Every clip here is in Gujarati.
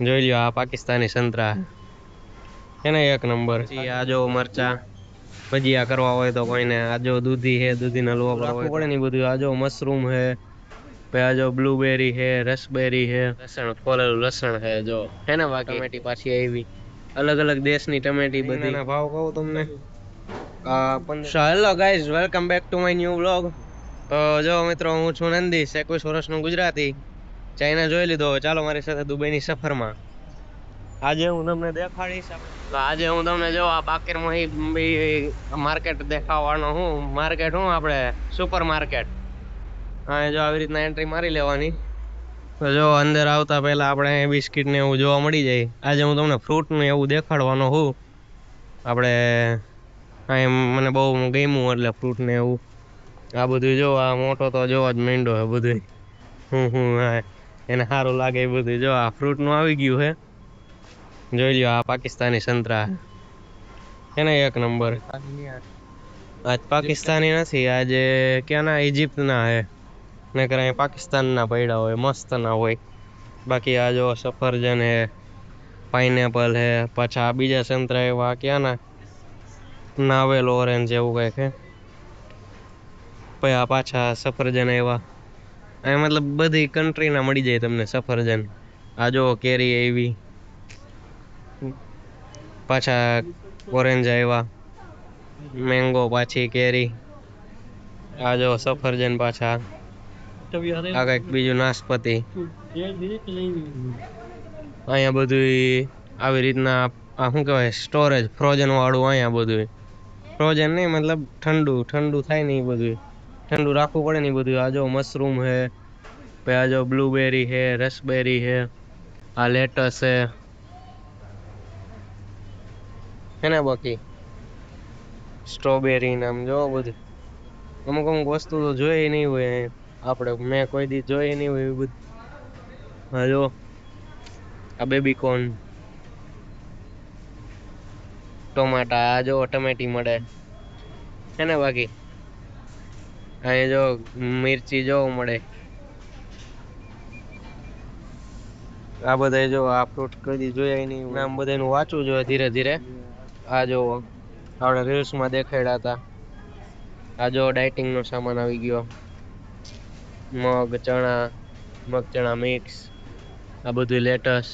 જોઈ લ્યો આ પાકિસ્તાની સંતરા છે ને એક નંબર. આ જો મરચા ભજીયા કરવા હોય તો કોઈને આ જો દૂધી હે, દૂધીનો હલવો કરવો પડે ને બધું. આ જો મશરૂમ હે, પછી આ જો બ્લુબેરી હે, રસબેરી હે, લસણ ફોલેલું લસણ હે જો હે ને. બાકી ટમેટી પાછી આવી અલગ અલગ દેશની ટમેટી બધી. ભાવ કહું તમને, hello guys, welcome back to my new vlog. તો જો મિત્રો, હું છું નંદીશ, 21 વર્ષનો ગુજરાતી. ચાઇના જોઈ લીધો, ચાલો મારી સાથે દુબઈની સફરમાં. આજે હું તમને દેખાડીશ. તો આજે હું તમને જો આ બાકીરમાં માર્કેટ દેખાડવાનો હું. માર્કેટ હું આપણે સુપર માર્કેટ. હા, જો આવી રીતના એન્ટ્રી મારી લેવાની. તો જો અંદર આવતા પહેલા આપણે બિસ્કિટ ને એવું જોવા મળી જાય. આજે હું તમને ફ્રૂટ ને એવું દેખાડવાનો હું. આપણે મને બહુ ગમ્યું એટલે ફ્રૂટ ને એવું. આ બધું જો, આ મોટો તો જોવા જ માંડ્યો હે બધું. એને સારું લાગે એ બધું. જો આ ફ્રૂટ નું આવી ગયું હે, જોઈ લ્યો આ પાકિસ્તાની સંતરા છે ને એક નંબર. આજ પાકિસ્તાની નથી, આજે ક્યાંના ઇજિપ્ત ના હે. નકર અહીં પાકિસ્તાન ના પડ્યા હોય, મસ્ત ના હોય. બાકી આ જો સફરજન હે, પાઇનેપલ હે, પાછા આ બીજા સંતરા એવા ક્યાંના નાવેલ ઓરેન્જ એવું કઈક હે. પછી આ પાછા સફરજન એવા અહીં મતલબ બધી કન્ટ્રી ના મળી જાય તમને સફરજન. આ જો કેરી એવી, પાછા ઓરેન્જ આવ્યા, મેંગો પાછી કેરી. આ જો સફરજન પાછા, આ કઈક બીજું નાશપતિ. અહીંયા બધું આવી રીતના આ શું કહેવાય, સ્ટોરેજ ફ્રોઝન વાળું. અહીંયા બધું ફ્રોઝન નહીં, મતલબ ઠંડુ ઠંડુ થાય ને એ બધું ઠંડુ રાખવું પડે ને એ બધું. આ જો મશરૂમ હે, પછી આ જો બ્લુબેરી હે, રસબેરી હે, આ લેટસ હે ને. બાકી સ્ટ્રોબેરી નામ જો બધું. અમુક અમુક વસ્તુ તો જોઈ નહીં હોય આપણે, મેં કોઈ દી જોઈ નહીં હોય એવું બધું. હા જો આ બેબીકોર્ન, ટોમાટા, આ જો ટમેટી મળે હે ને. બાકી અહીંયા જો મિર્ચી જોવા મળે. આ બધા જો આ ફ્રૂટ કદી જોયા નહીં, નામ બધાનું વાંચવું જોઈએ ધીરે ધીરે. આ જો આપણે રીલ્સ માં દેખાડ્યા હતા. આ જો ડાયટિંગ નો સામાન આવી ગયો, મગ ચણા, મગ ચણા મિક્સ, આ બધું લેટસ.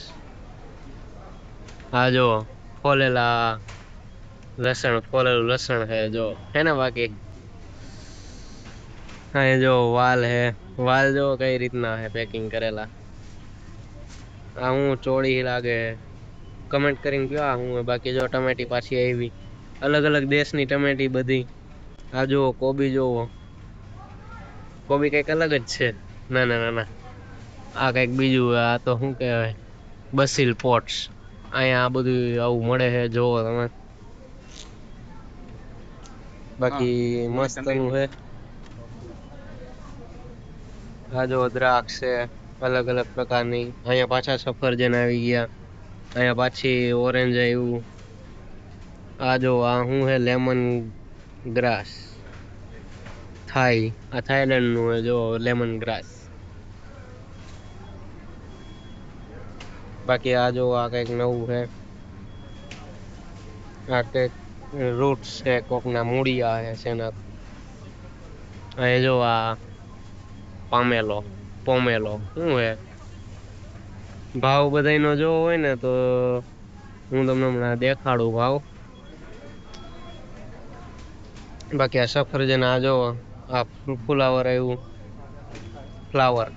આ જો ફોલેલા લસણ, ફોલેલું લસણ હે જો હે ને. બાકી હા જો વાલ હે, વાલ જો કઈ રીતના હે પેકિંગ કરેલા. આ હું ચોળી લાગે, કમેન્ટ કરીને કયો આ હું. બાકી જો ટમેટી પાછી આવી અલગ અલગ દેશની ટમેટી બધી. આ જો કોબી જોવો, કોબી કઈક અલગ જ છે. ના ના ના ના, આ કઈક બીજું. આ તો શું કહેવાય, બસિલ પોટ્સ. અહીંયા આ બધું આવું મળે છે જોવો તમે. બાકી મસ્ત નું છે. આ જો દ્રાક્ષ છે અલગ અલગ પ્રકારની. અહીંયા પાછા સફરજન આવી ગયા, અહીંયા પાછી ઓરેન્જ આવ્યું. આ જો આ શું છે, લેમન ગ્રાસ થાઈ. આ થાઈલેન્ડ નું છે જો લેમન ગ્રાસ. બાકી આ જો આ કઈક નવું છે, આ કઈક રૂટ્સ છે, કોકના મૂળિયા છે શેના. અહીંયા જો આ પામેલો, પોમેલો શું હે. ભાવ બધાનો જોવો હોય ને તો હું તમને હમણાં દેખાડું ભાવ. બાકી આ સફરજન, આ જો આ ફુલાવર આવ્યું, ફ્લાવર.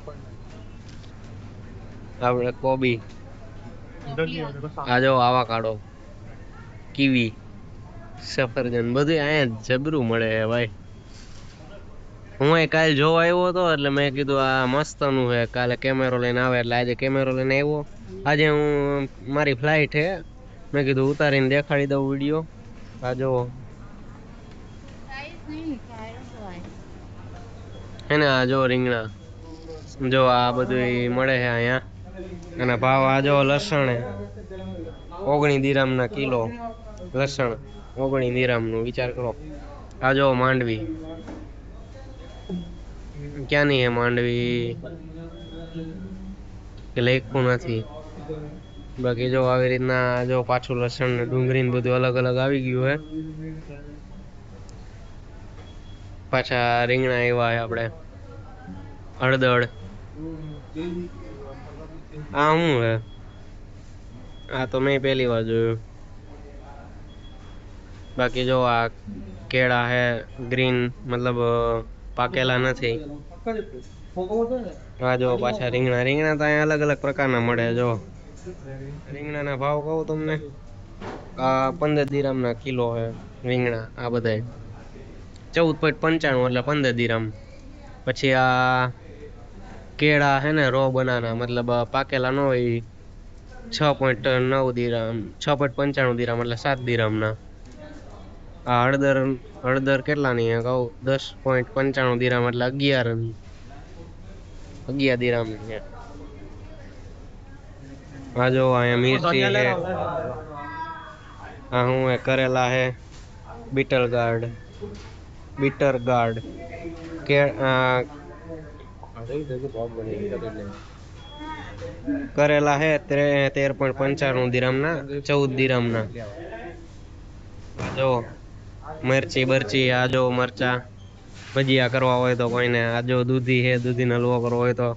આપણે કોબી, આ જો આવાકાડો, કીવી, સફરજન બધું અહીંયા જબરું મળે હે ભાઈ. હું કાલે જોવા આવ્યો હતો એટલે મેં કીધું આ મસ્ત નું છે. કાલે કેમેરો લઈને આવે એટલે આજે કેમેરો લઈને આવ્યો. આજે હું મારી ફ્લાઇટ હે, મેં કીધું ઉતારીને દેખાડી દઉં વિડીયો. આ જો હે ને. આ જો રીંગણા, જો આ બધું મળે છે અહીંયા. અને ભાવ આ જો લસણ 19 દિરામ ના કિલો. લસણ 19 દિરામ નું, વિચાર કરો. આ જો માંડવી, ક્યાંની હે માંડવી, લખ્યું નથી. બાકી જો આવી રીતના જો પાછું લસણ ને ડુંગળી ને બધું અલગ અલગ આવી ગયું હે. પાછા રીંગણા આવ્યા હે આપણે, હળદર. આ શું હે? આ તો મેં પહેલી વાર જોયું. બાકી જો આ કેળા હે ગ્રીન, મતલબ પાકેલા નથી. આ જો પાછા રીંગણા તો અહીંયા અલગ અલગ પ્રકારના મળે. જો રીંગણાના ભાવ કહું તમને, આ 15 દિરહમ ના કિલો હે રીંગણા. આ બધા 14.95 એટલે 15 દિરહમ. પછી આ કેળા હે ને રો બનાના, મતલબ પાકેલા ન હોય, 6.9 દિરહમ, 6.95 દિરહમ એટલે 7 દિરહમ ના. આ હળદર કેટલાની હે કહું, 10.95 દિરહમ એટલે 11 દિરહમ ની. આ જો અહીંયા મિર્ચી હે. આ હું હે? કરેલા હે બીટર ગાર્ડ કે કરેલા હે 13.95 દિરહમ ના, 14 દિરહમ ના. જો મરચી, આ જો મરચા ભજીયા કરવા હોય તો કોઈને. આ જો દૂધી હે, દૂધીનો હલવો કરવો હોય તો.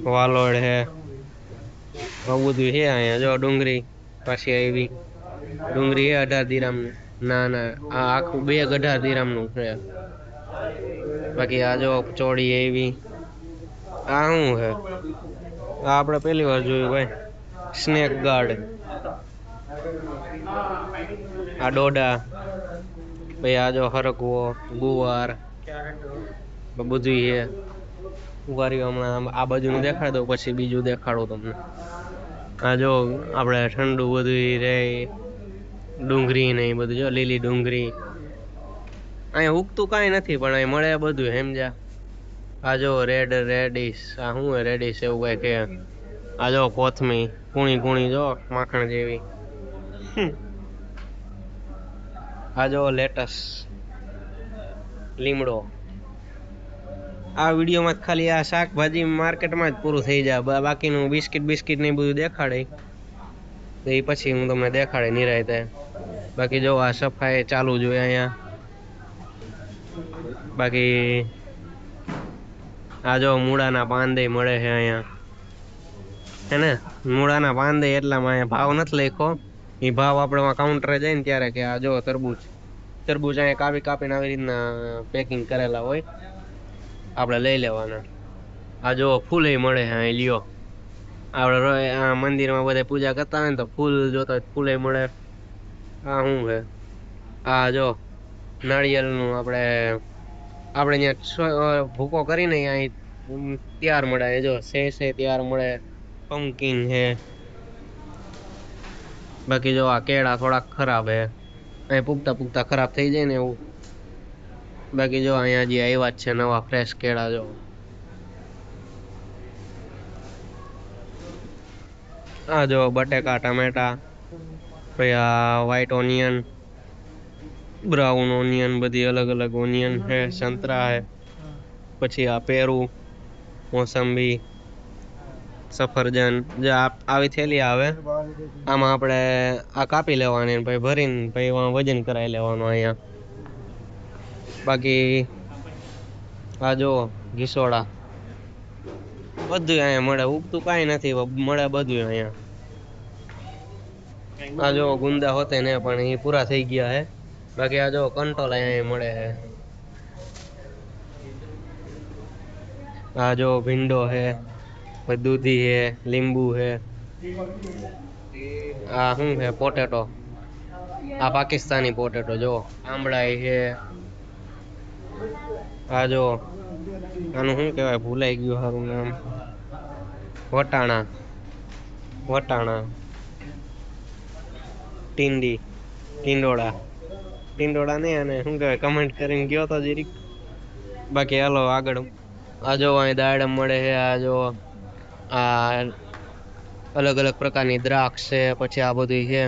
વાલોડ હે, આવું બધું હે અહીંયા. જો ડુંગળી પાછી આવી, ડુંગળી હે 18 દિરહમ. ના આ આખું બેગ 18 દિરહમ નું છે. બાકી આ જો ચોળી આવી. આ શું હે? આ આપણે પહેલી વાર જોયું ભાઈ, સ્નેક ગાર્ડ. આ ડોડા. ભાઈ આ જો હરગવો, ગુવાર બધું હે. ગુવારી હમણાં આ બાજુનું દેખાડ દો, પછી બીજું દેખાડો તમને. આ જો આપણે ઠંડુ બધું રે, ડુંગળી ને એ બધું. જો લીલી ડુંગળી. અહીંયા ઉગતું કાંઈ નથી પણ અહીં મળે બધું, સમજ્યા? આ જો રેડિશ. આ શું હે? રેડિશ એવું કઈ કે. આ જો કોથમી, કુણી જો માખણ જેવી. આ જો લેટસ, લીમડો. આ વિડીયોમાં ખાલી આ શાકભાજી માર્કેટમાં જ પૂરું થઈ જાય. બાકીનું બિસ્કિટ ને બધું દેખાડે તો એ પછી હું તમને દેખાડે નિરાયતે. બાકી જો આ સફાઈ ચાલુ જ હોય અહીંયા. બાકી આ જો મૂળાના પાંદે મળે છે અહીંયા, હે ને? મૂળાના પાંદે એટલામાં અહીંયા ભાવ નથી લખ્યો. એ ભાવ આપણે કાઉન્ટરે જાય ને ત્યારે કે આ જો તરબૂચ અહીંયા કાપીને આવી રીતના પેકિંગ કરેલા હોય, આપણે લઈ લેવાના. આ જો ફૂલે મળે છે અહીં, લ્યો. આપણે આ મંદિરમાં બધા પૂજા કરતા હોય ને તો ફૂલ જોતા હોય, ફૂલે મળે. આ શું છે? આ જો નાળિયેરનું આપણે ત્યાં ભૂકો કરીને અહીં તૈયાર મળે. જો સે તૈયાર મળે. પમ્પકિન છે. બાકી જો આ કેળા થોડાક ખરાબ હે, અહીં પૂગતા ખરાબ થઈ જાય ને એવું. બાકી જો અહીંયા જે આવ્યા જ છે નવા ફ્રેશ કેળા. જો આ જો બટેકા, ટમેટા, પછી આ વ્હાઈટ ઓનિયન, બ્રાઉન ઓનિયન, બધી અલગ અલગ ઓનિયન છે. સંતરા છે. પછી આ પેરું, મોસંબી, સફરજન. જે આવી થેલી આવે, આમાં આપણે આ કાપી લેવાની, પછી ભરીને પછી વજન કરાવી લેવાનું અહીંયા. બાકી આ જો ઘીસોડા, બધું અહીંયા મળે. ઉગતું કાંઈ નથી, મળે બધું અહીંયા. આ જો ગુંદા હોતે ને પણ એ પૂરા થઈ ગયા હે. બાકી આ જો કંટોલ અહીંયા મળે છે. આ જો ભીંડો હે, દૂધી હે, લીંબુ હે. આ શું છે? પોટેટો. આ પાકિસ્તાની પોટેટો. જો આંબળાઈ છે. આ જો આનું શું કહેવાય, ભૂલાઈ ગયું સારું નામ. વટાણા. ટીંડોળા નહીં, અને શું કહેવાય કમેન્ટ કરીને ગયો તો જરીક. બાકી હાલો આગળ. આ જો અહીં દાડમ મળે છે. આ જો આ અલગ અલગ પ્રકારની દ્રાક્ષ છે. પછી આ બધું છે.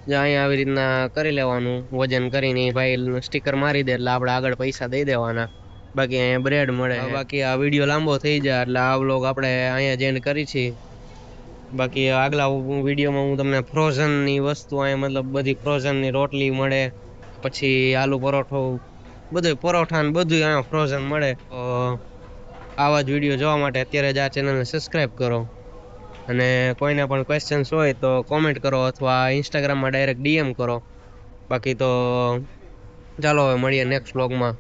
જે અહીંયા આવી રીતના કરી લેવાનું, વજન કરીને ભાઈ સ્ટીકર મારી દે એટલે આપણે આગળ પૈસા દઈ દેવાના. બાકી અહીંયા બ્રેડ મળે. બાકી આ વિડીયો લાંબો થઈ જાય એટલે આ વ્લોગ આપણે અહીંયા જ એન્ડ કરી છીએ. બાકી આગલા વિડીયોમાં હું તમને ફ્રોઝનની વસ્તુ અહીંયા મતલબ બધી ફ્રોઝનની રોટલી મળે, પછી આલુ પરોઠો, બધું પરોઠા ને બધું અહીંયા ફ્રોઝન મળે. તો આવા જ વિડીયો જોવા માટે અત્યારે જ આ ચેનલને સબસ્ક્રાઈબ કરો, અને કોઈને પણ ક્વેશ્ચન્સ હોય તો કોમેન્ટ કરો અથવા ઇન્સ્ટાગ્રામમાં ડાયરેક્ટ DM કરો. બાકી તો ચાલો હવે મળીએ નેક્સ્ટ વ્લોગમાં.